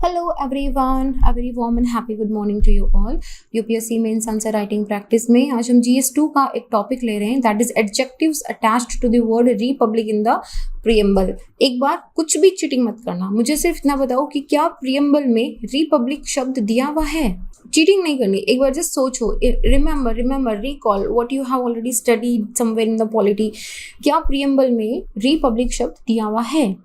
Hello everyone, a very warm and happy good morning to you all. UPSC mains answer writing practice में आज हम GS2 का एक topic ले रहे हैं that is adjectives attached to the word republic in the preamble. एक बार कुछ भी चीटिंग मत करना, मुझे सिर्फ इतना बताओ कि क्या प्रियम्बल में रिपब्लिक शब्द दिया हुआ है. चीटिंग नहीं करनी, एक बार जस्ट सोचो, remember recall what you have already studied somewhere in the polity. क्या प्रियम्बल में रिपब्लिक शब्द दिया हुआ है?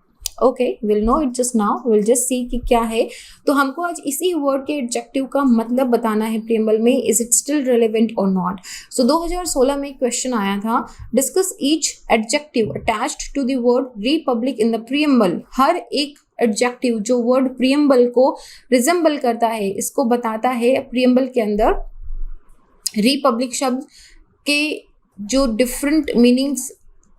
Okay, will know it just now, will just see कि क्या है. तो हमको आज इसी वर्ड के एडजेक्टिव का मतलब बताना है प्रियम्बल में. इज इट स्टिल रेलेवेंट और नॉट? सो 2016 में एक क्वेश्चन आया था, discuss each adjective attached to the word republic in the preamble. हर एक एडजेक्टिव जो वर्ड प्रियम्बल को रिजेंबल करता है, इसको बताता है प्रियम्बल के अंदर रिपब्लिक शब्द के जो डिफरेंट मीनिंग्स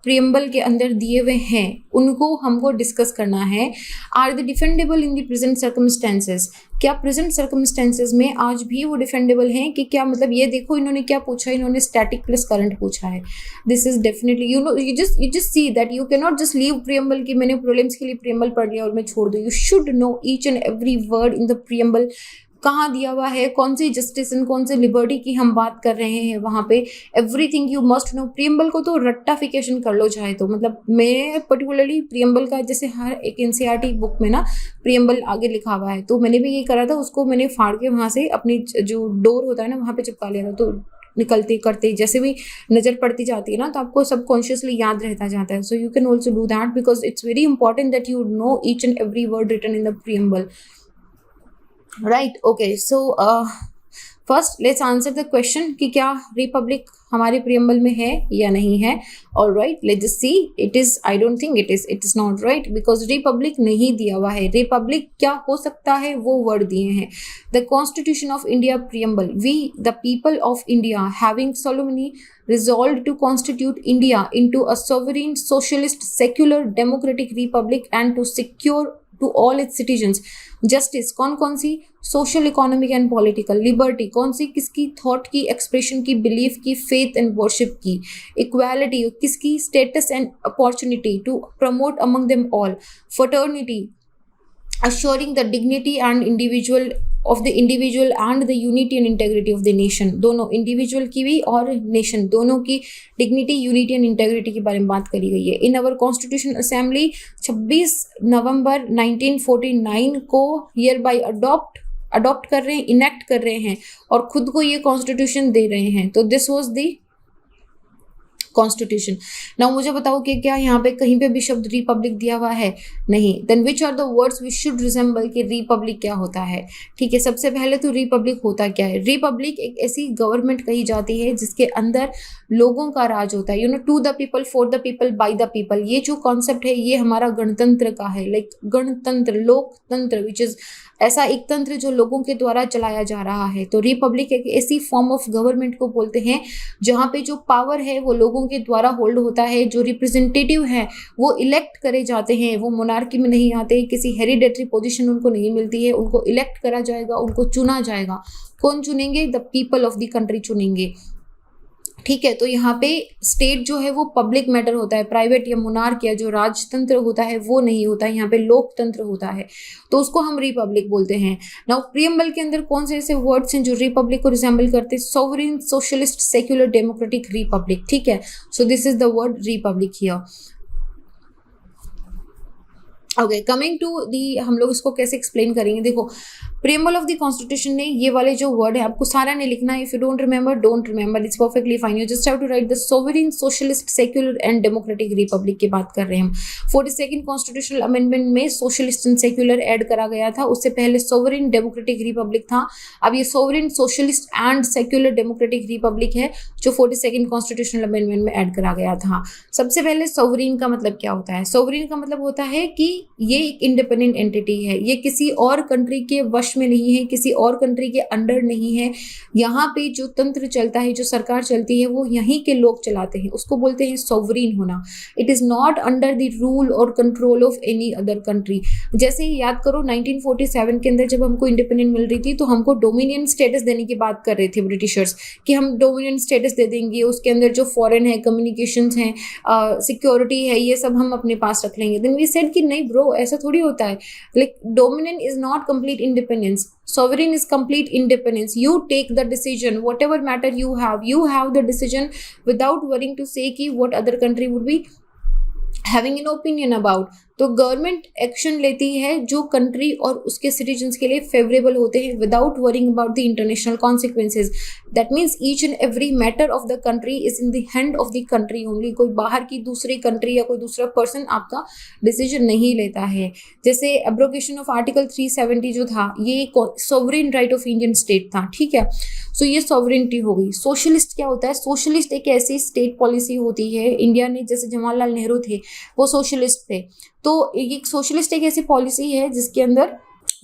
प्रियम्बल के अंदर दिए हुए हैं, उनको हमको डिस्कस करना है. Are they defendable in the present circumstances? क्या प्रेजेंट सर्कमस्टेंसेस में आज भी वो डिफेंडेबल हैं कि क्या? मतलब ये देखो इन्होंने क्या पूछा, इन्होंने स्टैटिक प्लस करंट पूछा है. This is definitely you just see that you can not just leave preamble कि मैंने प्रीलिम्स के लिए प्रियम्बल पढ़ लिया और मैं छोड़ दूँ. You should know each and every word in the preamble, कहाँ दिया हुआ है, कौन सी जस्टिस एंड कौन सी लिबर्टी की हम बात कर रहे हैं वहाँ पे. Everything you must know. Preamble को तो रट्टाफिकेशन कर लो चाहे तो. मतलब मैं पर्टिकुलरली प्रियम्बल का, जैसे हर एक एनसीईआरटी बुक में ना प्रियम्बल आगे लिखा हुआ है, तो मैंने भी ये करा था, उसको मैंने फाड़ के वहाँ से अपनी जो डोर होता है ना वहाँ पे चिपका लिया था. तो निकलते करते जैसे भी नजर पड़ती जाती है ना, तो आपको सबकॉन्शियसली याद रहता जाता है. So you can also do that because it's very important that you know each and every word written in the preamble. Right, okay, so first let's answer the question कि क्या रिपब्लिक हमारे preamble में है या नहीं है. Alright, let's just see. It is, I don't think it is not right because Republic नहीं दिया हुआ है. रिपब्लिक क्या हो सकता है, वो वर्ड दिए हैं. The Constitution of India preamble, we the people of India having solemnly resolved to constitute India into a sovereign socialist secular democratic republic and to secure to all its citizens justice. कौन कौन सी? Social, economic and political. Liberty कौन सी? किसकी? Thought की, expression की, belief की, faith and worship की. इक्वालिटी किसकी? Status and opportunity to promote among them all. Fraternity assuring the dignity and individual of the individual and the unity and integrity of the nation. दोनों, individual की भी और nation दोनों की dignity, unity and integrity के बारे में बात करी गई है. इन अवर कॉन्स्टिट्यूशन असेंबली 26 नवंबर 1949 को हियर बाय अडॉप्ट कर रहे हैं, इनेक्ट कर रहे हैं और खुद को ये कॉन्स्टिट्यूशन दे रहे हैं. तो this was the constitution. Now मुझे बताओ कि क्या यहाँ पे कहीं पे भी शब्द रिपब्लिक दिया हुआ है? नहीं. Then which are the words which should resemble कि रिपब्लिक क्या होता है? ठीक है, सबसे पहले तो रिपब्लिक होता क्या है? रिपब्लिक एक ऐसी गवर्नमेंट कही जाती है जिसके अंदर लोगों का राज होता है. You know, to the people, for the people, by the people. ये जो कॉन्सेप्ट है ये हमारा गणतंत्र का है. लाइक गणतंत्र, लोकतंत्र, विच इज ऐसा एक तंत्र जो लोगों के द्वारा चलाया जा रहा है. तो रिपब्लिक एक ऐसी फॉर्म ऑफ गवर्नमेंट को बोलते हैं जहाँ पे जो पावर है वो लोगों के द्वारा होल्ड होता है. जो रिप्रेजेंटेटिव है वो इलेक्ट करे जाते हैं, वो मोनार्की में नहीं आते, किसी हेरिडेटरी पोजीशन उनको नहीं मिलती है, उनको इलेक्ट करा जाएगा, उनको चुना जाएगा. कौन चुनेंगे? The people of the country चुनेंगे. ठीक है, तो यहाँ पे स्टेट जो है वो पब्लिक मैटर होता है, प्राइवेट या मोनार्क या जो राजतंत्र होता है वो नहीं होता है. यहाँ पे लोकतंत्र होता है, तो उसको हम रिपब्लिक बोलते हैं. नाउ प्रियम्बल के अंदर कौन से ऐसे वर्ड्स हैं जो रिपब्लिक को रिजेंबल करते हैं? Sovereign, socialist, secular, democratic, republic. ठीक है, so this is the word republic here. Okay, coming to the, हम लोग इसको कैसे एक्सप्लेन करेंगे. देखो, प्रियम्बल ऑफ द कॉन्स्टिट्यूशन ने ये वाले जो वर्ड है आपको सारा नहीं लिखना है. If you don't remember, it's perfectly fine. You just have to write the sovereign, socialist, secular and democratic republic की बात कर रहे हैं हम. 42nd कॉन्स्टिट्यूशनल अमेंडमेंट में सोशलिस्ट एंड सेक्युलर ऐड करा गया था. उससे पहले सोवरेन डेमोक्रेटिक रिपब्लिक था. अब ये sovereign, socialist and secular democratic Republic है जो 42nd कॉन्स्टिट्यूशनल अमेंडमेंट में ऐड करा गया था. सबसे पहले सोवरेन का मतलब क्या होता है? सोवरेन का मतलब होता है कि ये एक इंडिपेंडेंट एंटिटी है, ये किसी और कंट्री के वश वश में नहीं है, किसी और कंट्री के अंडर नहीं है। यहाँ पे जो तंत्र चलता है, जो सरकार चलती है, वो यहीं के लोग चलाते हैं, उसको बोलते हैं सॉवरीन होना। It is not under the rule और control of any other country. जैसे ही याद करो 1947 के अंदर जब हमको इंडिपेंडेंट मिल रही थी तो हमको डोमिनियन स्टेटस देने की बात कर रहे थे ब्रिटिशर्स, कि हम डोमिनियन स्टेटस दे देंगे, उसके अंदर जो फॉरेन है, कम्युनिकेशंस हैं, सिक्योरिटी है, ये सब हम अपने पास रख लेंगे। देन वी सेड कि नहीं ब्रो, ऐसा थोड़ी होता है। Like dominion is not complete independence, sovereign is complete independence. You take the decision, whatever matter you have the decision without worrying to say कि what other country would be having an opinion about. तो government action लेती है जो country और उसके citizens के लिए favourable होते हैं without worrying about the international consequences. That means each and every matter of the country is in the hand of the country only. कोई बाहर की दूसरी कंट्री या कोई दूसरा पर्सन आपका डिसीजन नहीं लेता है। जैसे एब्रोगेशन ऑफ आर्टिकल 370 जो था, ये sovereign right of Indian state था, ठीक है। सो ये सॉवरेनिटी हो गई। सोशलिस्ट क्या होता है? सोशलिस्ट एक ऐसी स्टेट पॉलिसी होती है, इंडिया ने, जैसे जवाहरलाल नेहरू थे वो सोशलिस्ट थे, तो एक सोशलिस्ट एक ऐसी पॉलिसी है जिसके अंदर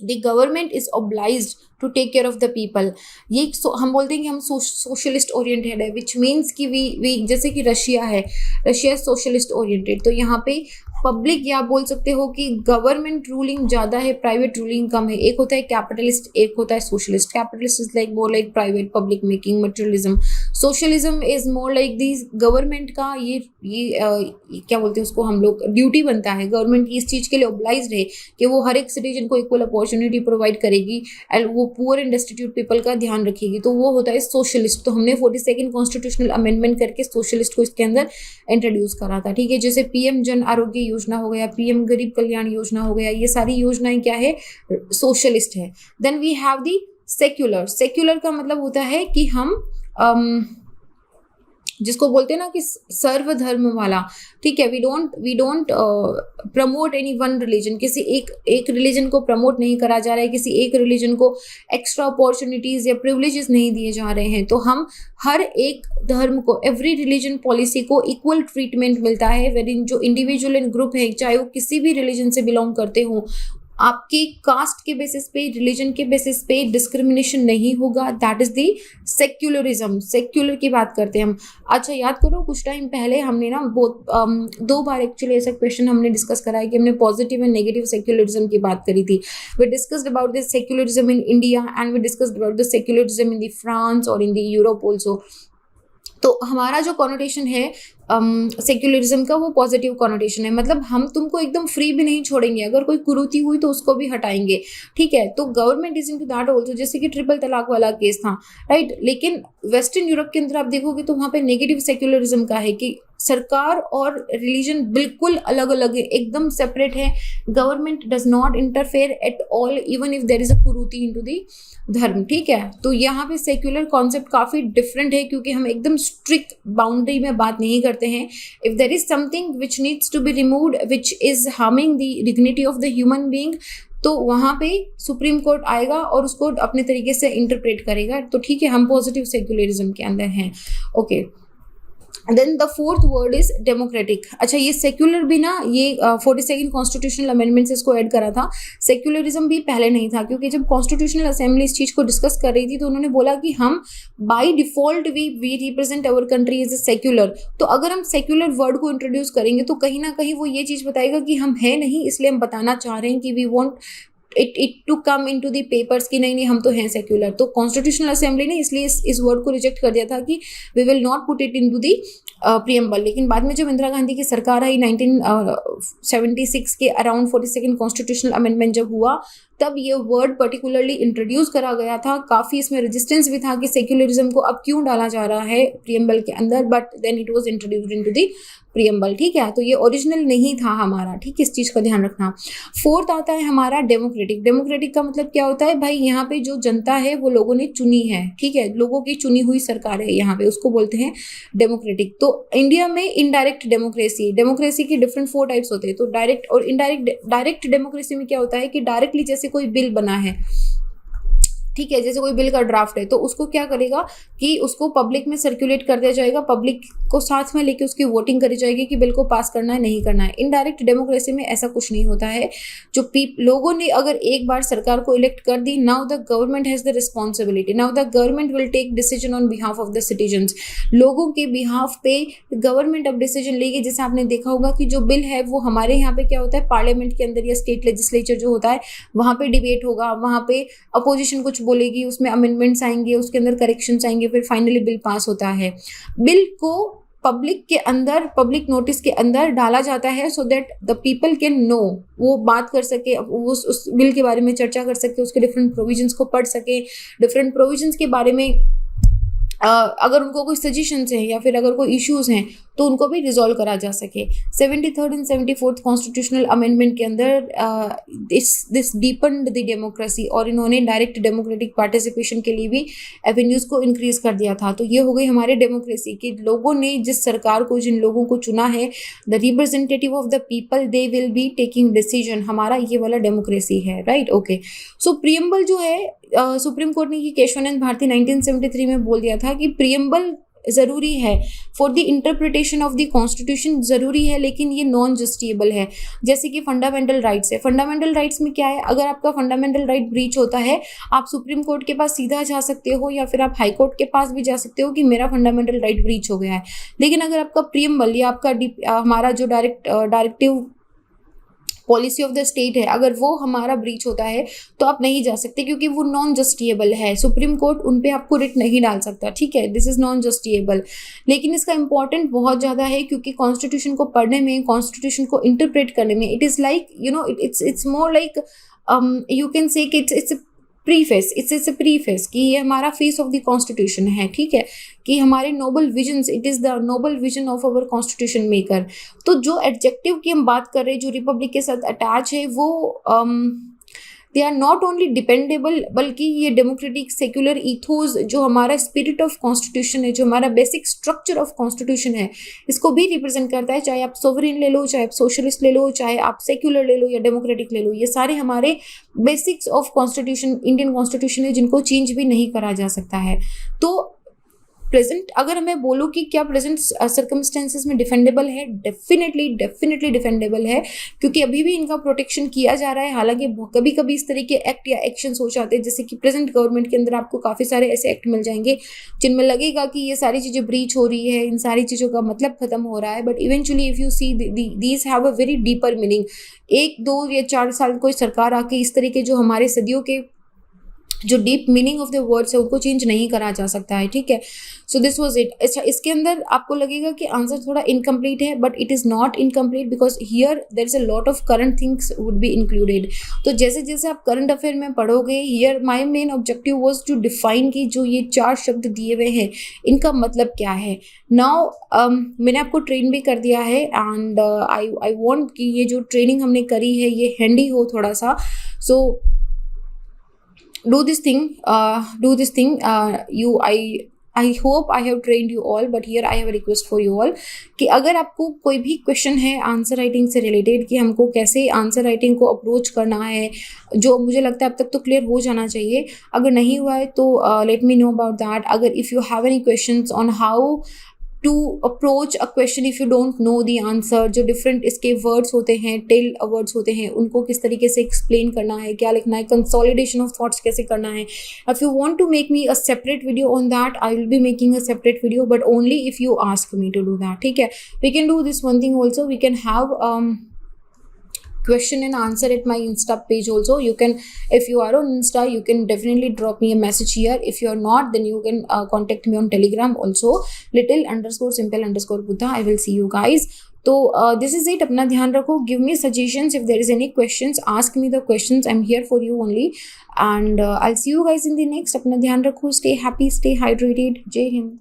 the government is obliged to take care of the people. ये हम बोलते हैं कि हम सोशलिस्ट ओरिएंटेड है, विच मीन्स कि वी जैसे कि रशिया है, रशिया सोशलिस्ट ओरिएंटेड। तो यहाँ पे पब्लिक, या बोल सकते हो कि गवर्नमेंट रूलिंग ज़्यादा है, प्राइवेट रूलिंग कम है। एक होता है कैपिटलिस्ट, एक होता है socialist. Capitalist is like more like private, public making, materialism. Socialism is more like this government का ये क्या बोलते हैं उसको हम लोग, ड्यूटी बनता है। गवर्नमेंट की इस चीज़ के लिए ऑब्लाइज्ड है कि वो हर एक सिटीजन को इक्वल अपॉर्चुनिटी प्रोवाइड करेगी एंड वो पुअर एंड डेस्टिट्यूट पीपल का ध्यान रखेगी। तो वो होता है सोशलिस्ट। तो हमने 42nd कॉन्स्टिट्यूशनल अमेंडमेंट करके सोशलिस्ट को इसके अंदर इंट्रोड्यूस करा था, ठीक है। जैसे पीएम जन आरोग्य योजना हो गया, पीएम गरीब कल्याण योजना हो गया, ये सारी योजनाएं क्या है? सोशलिस्ट है। Then we have the secular. Secular का मतलब होता है कि हम जिसको बोलते हैं ना कि सर्वधर्म वाला, ठीक है। We don't promote any one religion. किसी एक रिलीजन को प्रमोट नहीं करा जा रहा है, किसी एक रिलीजन को एक्स्ट्रा अपॉर्चुनिटीज या प्रिविलेजेस नहीं दिए जा रहे हैं। तो हम हर एक धर्म को, एवरी रिलीजन पॉलिसी को इक्वल ट्रीटमेंट मिलता है। वेरिन जो इंडिविजुअल एंड ग्रुप है, चाहे वो किसी भी रिलीजन से बिलोंग करते हो, आपकी कास्ट के बेसिस पे, रिलीजन के बेसिस पे डिस्क्रिमिनेशन नहीं होगा। That is the secularism. Secular की बात करते हैं हम। अच्छा याद करो, कुछ टाइम पहले हमने ना दो बार एक्चुअली ऐसा क्वेश्चन हमने डिस्कस करा है कि हमने पॉजिटिव एंड नेगेटिव सेक्युलरिज्म की बात करी थी। We discussed about the secularism in India and we discussed about the secularism in the France और इन द यूरोप ऑल्सो। तो हमारा जो कॉनोटेशन है सेक्युलरिज्म का, वो पॉजिटिव कॉनोटेशन है। मतलब हम तुमको एकदम फ्री भी नहीं छोड़ेंगे, अगर कोई कुरीति हुई तो उसको भी हटाएंगे, ठीक है। तो government is into that also, जैसे कि ट्रिपल तलाक वाला केस था, राइट। लेकिन वेस्टर्न यूरोप के अंदर आप देखोगे तो वहाँ पे नेगेटिव सेक्युलरिज्म का है कि सरकार और रिलीजन बिल्कुल अलग अलग है, एकदम सेपरेट है। Government does not interfere at all, even if there is a कुरीति इनटू द धर्म, ठीक है। तो यहाँ पे सेक्युलर कॉन्सेप्ट काफी डिफरेंट है, क्योंकि हम एकदम स्ट्रिक्ट बाउंड्री में बात नहीं करते हैं। If there is something which needs to be removed which is harming the dignity of the human being, तो वहाँ पे सुप्रीम कोर्ट आएगा और उसको अपने तरीके से इंटरप्रेट करेगा। तो ठीक है, हम पॉजिटिव सेक्युलरिज्म के अंदर हैं, okay. Then the fourth word is democratic. अच्छा, ये सेक्युलर भी ना, ये 42nd कॉन्स्टिट्यूशनल अमेंडमेंट से इसको ऐड करा था। सेक्युलरिज्म भी पहले नहीं था, क्योंकि जब कॉन्स्टिट्यूशनल असेंबली इस चीज को डिस्कस कर रही थी तो उन्होंने बोला कि हम by default we represent our country as a secular. तो अगर हम सेक्युलर वर्ड को इंट्रोड्यूस करेंगे तो कहीं ना कहीं वो ये चीज बताएगा कि हम है नहीं, इसलिए हम बताना चाह रहे हैं कि we want it to come into the papers कि नहीं हम तो हैं सेक्युलर। तो कॉन्स्टिट्यूशनल असेंबली ने इसलिए इस वर्ड को रिजेक्ट कर दिया था कि we will not put it into the preamble. लेकिन बाद में जब इंदिरा गांधी की सरकार आई 1976 के अराउंड 42nd कॉन्स्टिट्यूशनल अमेंडमेंट जब हुआ, तब ये वर्ड पर्टिकुलरली इंट्रोड्यूस करा गया था। काफ़ी इसमें रेजिस्टेंस भी था कि सेक्युलरिज्म को अब क्यों डाला जा रहा है प्रीएम्बल के अंदर, but then it was introduced into the preamble, ठीक है। तो ये ओरिजिनल नहीं था हमारा, ठीक है, इस चीज़ का ध्यान रखना। फोर्थ आता है हमारा डेमोक्रेटिक। डेमोक्रेटिक का मतलब क्या होता है? भाई यहाँ पे जो जनता है वो लोगों ने चुनी है, ठीक है, लोगों की चुनी हुई सरकार है यहाँ पे, उसको बोलते हैं डेमोक्रेटिक। तो इंडिया में इनडायरेक्ट डेमोक्रेसी, डेमोक्रेसी के डिफरेंट 4 टाइप्स होते हैं। तो डायरेक्ट और इनडायरेक्ट। डायरेक्ट डेमोक्रेसी में क्या होता है कि डायरेक्टली जैसे कोई बिल बना है ठीक है, जैसे कोई बिल का ड्राफ्ट है तो उसको क्या करेगा कि उसको पब्लिक में सर्कुलेट कर दिया जाएगा, पब्लिक को साथ में लेके उसकी वोटिंग करी जाएगी कि बिल को पास करना है नहीं करना है। इनडायरेक्ट डेमोक्रेसी में ऐसा कुछ नहीं होता है। जो लोगों ने अगर एक बार सरकार को इलेक्ट कर दी, now the government has the responsibility, now the government will take decision on behalf of the citizens. लोगों के बिहाफ पे गवर्नमेंट अब डिसीजन लेगी। जैसे आपने देखा होगा कि जो बिल है वो हमारे यहाँ पे क्या होता है, पार्लियामेंट के अंदर या स्टेट लेजिस्लेचर जो होता है वहाँ पे डिबेट होगा, वहाँ पे अपोजिशन कुछ बोलेगी, उसमें अमेंडमेंट्स आएंगे, उसके अंदर करेक्शंस आएंगे, फिर फाइनली बिल पास होता है। बिल को पब्लिक के अंदर, पब्लिक नोटिस के अंदर डाला जाता है so that the people can know, वो बात कर सके, वो उस बिल के बारे में चर्चा कर सके, उसके डिफरेंट प्रोविजंस को पढ़ सके, डिफरेंट प्रोविजंस के बारे में अगर उनको कोई सजेशंस हैं या फिर अगर कोई इश्यूज हैं तो उनको भी रिजॉल्व करा जा सके। 73rd and 74th constitutional amendment के अंदर दिस डीपन्ड द डेमोक्रेसी, और इन्होंने डायरेक्ट डेमोक्रेटिक पार्टिसिपेशन के लिए भी एवेन्यूज को इंक्रीज कर दिया था। तो ये हो गई हमारे डेमोक्रेसी कि लोगों ने जिस सरकार को, जिन लोगों को चुना है, the representative of the people, they will be taking decision. हमारा ये वाला डेमोक्रेसी है, राइट। ओके, सो प्रियम्बल जो है, सुप्रीम कोर्ट ने ये केशवानंद भारती 1973 में बोल दिया था कि प्रियम्बल जरूरी है for the interpretation of the constitution, जरूरी है, लेकिन ये नॉन जस्टिएबल है। जैसे कि फंडामेंटल राइट्स है, फंडामेंटल राइट्स में क्या है, अगर आपका फंडामेंटल राइट ब्रीच होता है, आप सुप्रीम कोर्ट के पास सीधा जा सकते हो या फिर आप हाई कोर्ट के पास भी जा सकते हो कि मेरा फंडामेंटल राइट ब्रीच हो गया है। लेकिन अगर आपका प्रियम्बल या आपका हमारा जो directive policy of the state है, अगर वो हमारा ब्रीच होता है तो आप नहीं जा सकते, क्योंकि वो नॉन जस्टिएबल है। सुप्रीम कोर्ट उन पे आपको रिट नहीं डाल सकता, ठीक है, दिस इज नॉन जस्टिएबल। लेकिन इसका इंपॉर्टेंट बहुत ज़्यादा है, क्योंकि कॉन्स्टिट्यूशन को पढ़ने में, कॉन्स्टिट्यूशन को इंटरप्रेट करने में, it is like it's more like you can say it's preface, it's a preface कि ये हमारा फेस ऑफ द कॉन्स्टिट्यूशन है, ठीक है, कि हमारे noble visions, it is the noble vision of our constitution maker. तो जो एडजेक्टिव की हम बात कर रहे हैं, जो रिपब्लिक के साथ अटैच है, वो they are not only dependable, बल्कि ये डेमोक्रेटिक सेक्युलर इथोस, जो हमारा स्पिरिट ऑफ कॉन्स्टिट्यूशन है, जो हमारा बेसिक स्ट्रक्चर ऑफ कॉन्स्टिट्यूशन है, इसको भी रिप्रेजेंट करता है। चाहे आप सोवरेन ले लो, चाहे आप सोशलिस्ट ले लो, चाहे आप सेक्युलर ले लो या डेमोक्रेटिक ले लो, ये सारे हमारे basics of constitution, Indian constitution है, जिनको चेंज भी नहीं करा जा सकता है। तो प्रेजेंट अगर मैं बोलूँ कि क्या प्रेजेंट सर्कमस्टेंसेस में डिफेंडेबल है, डेफिनेटली डिफेंडेबल है, क्योंकि अभी भी इनका प्रोटेक्शन किया जा रहा है। हालांकि कभी कभी इस तरह के एक्ट या एक्शंस हो जाते हैं, जैसे कि प्रेजेंट गवर्नमेंट के अंदर आपको काफ़ी सारे ऐसे एक्ट मिल जाएंगे जिनमें लगेगा कि ये सारी चीज़ें ब्रीच हो रही है, इन सारी चीज़ों का मतलब खत्म हो रहा है, but eventually if you see these have a very deeper meaning. 1, 2 या 4 साल कोई सरकार आके इस तरह के जो हमारे सदियों के जो deep meaning of the words है उनको चेंज नहीं करा जा सकता है, ठीक है। So this was it. अच्छा, इसके अंदर आपको लगेगा कि आंसर थोड़ा इनकम्प्लीट है, but it is not incomplete, because here there is a lot of current things would be included. तो जैसे जैसे आप करंट अफेयर में पढ़ोगे, here my main objective was to define कि जो ये 4 शब्द दिए हुए हैं इनका मतलब क्या है। नाउ मैंने आपको ट्रेन भी कर दिया है, एंड आई वॉन्ट कि ये जो ट्रेनिंग हमने करी है ये हैंडी हो थोड़ा सा। सो do this thing, I hope I have trained you all, but here I have a request for you all कि अगर आपको कोई भी क्वेश्चन है आंसर राइटिंग से रिलेटेड, कि हमको कैसे आंसर राइटिंग को अप्रोच करना है, जो मुझे लगता है अब तक तो क्लियर हो जाना चाहिए। अगर नहीं हुआ है तो let me know about that. अगर if you have any questions on how to approach a question if you don't know the answer, जो डिफरेंट इसके वर्ड्स होते हैं, टेल वर्ड्स होते हैं, उनको किस तरीके से एक्सप्लेन करना है, क्या लिखना है, कंसोलिडेशन ऑफ थॉट्स कैसे करना है। If you want to make me a separate video on that, I will be making a separate video, but only if you ask me to do that, ठीक है। We can do this one thing also, we can have question and answer at my Insta page also. You can, if you are on Insta, you can definitely drop me a message here. If you are not, then you can contact me on Telegram also, little_simple_buddha. I will see you guys. तो this is it. अपना ध्यान रखो. Give me suggestions if there is any questions. Ask me the questions. I'm here for you only. And I'll see you guys in the next. अपना ध्यान रखो. Stay happy. Stay hydrated. जय हिंद.